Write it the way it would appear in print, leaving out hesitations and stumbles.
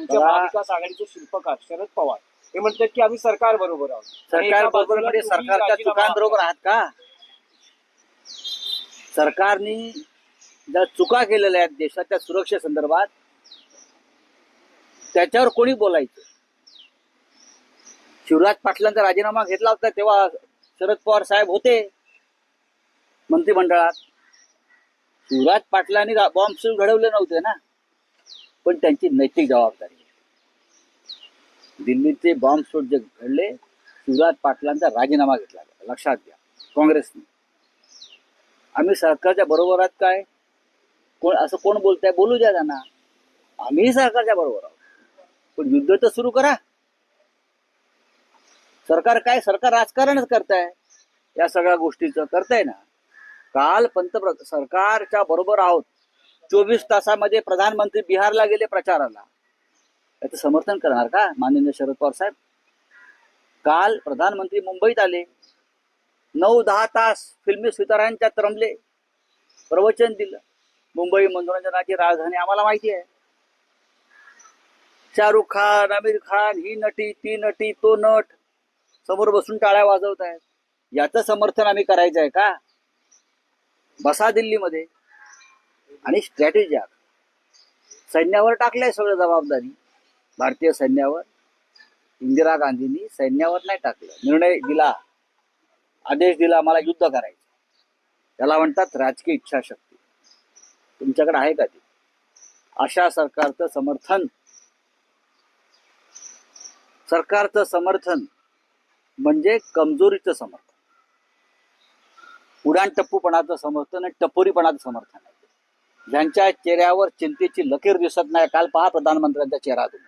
त्यांच्या महाविकास आघाडीचे शिल्पकार शरद पवार हे म्हणतात की आम्ही सरकार बरोबर आहोत. सरकार बरोबर म्हणजे सरकारच्या चुकांबरोबर आहात का? सरकारने ज्या चुका केलेल्या आहेत देशाच्या सुरक्षेसंदर्भात त्याच्यावर कोणी बोलायचं? शिवराज पाटलांचा राजीनामा घेतला होता तेव्हा शरद पवार साहेब होते मंत्रिमंडळात. शिवराज पाटलांनी बॉम्बस्फोट घडवले नव्हते ना, पण त्यांची नैतिक जबाबदारी. दिल्लीचे बॉम्बस्फोट जे घडले शिवराज पाटलांचा राजीनामा घेतला, लक्षात घ्या काँग्रेसने. आम्ही सरकारच्या बरोबर आहात काय? कोण असं कोण बोलताय? बोलू द्या त्यांना, आम्ही सरकारच्या बरोबर आहोत, पण युद्ध तर सुरू करा. सरकार काय, सरकार राजकारणच करताय या सगळ्या गोष्टीचं, करताय ना. काल पंतप्रधान सरकारच्या बरोबर आहोत, 24 तासामध्ये प्रधानमंत्री बिहारला गेले प्रचाराला, याचं समर्थन करणार का माननीय शरद पवार साहेब? काल प्रधानमंत्री मुंबईत आले, 9-10 तास फिल्मी सुतारांच्यात रमले, प्रवचन दिलं. मुंबई मनोरंजनाची राजधानी आम्हाला माहिती आहे. शाहरुख खान, आमिर खान, ही नटी, ती नटी, तो नट समोर बसून टाळ्या वाजवत आहेत. याचं समर्थन आम्ही करायचं आहे का? बसा दिल्लीमध्ये. आणि स्ट्रॅटेजी सैन्यावर टाकलंय सगळं जबाबदारी, भारतीय सैन्यावर. इंदिरा गांधींनी सैन्यावर नाही टाकलं, निर्णय दिला, आदेश दिला मला युद्ध करायचं. त्याला म्हणतात राजकीय इच्छाशक्ती. तुमच्याकडे आहे का ती? अशा सरकारचं समर्थन म्हणजे कमजोरीचं समर्थन, उडाण टप्पूपणाचं समर्थन आणि टपोरीपणाचं समर्थन आहे. ज्यांच्या चेहऱ्यावर चिंतेची लकीर दिसत नाही. काल पहा प्रधानमंत्र्यांचा चेहरा तुम्ही.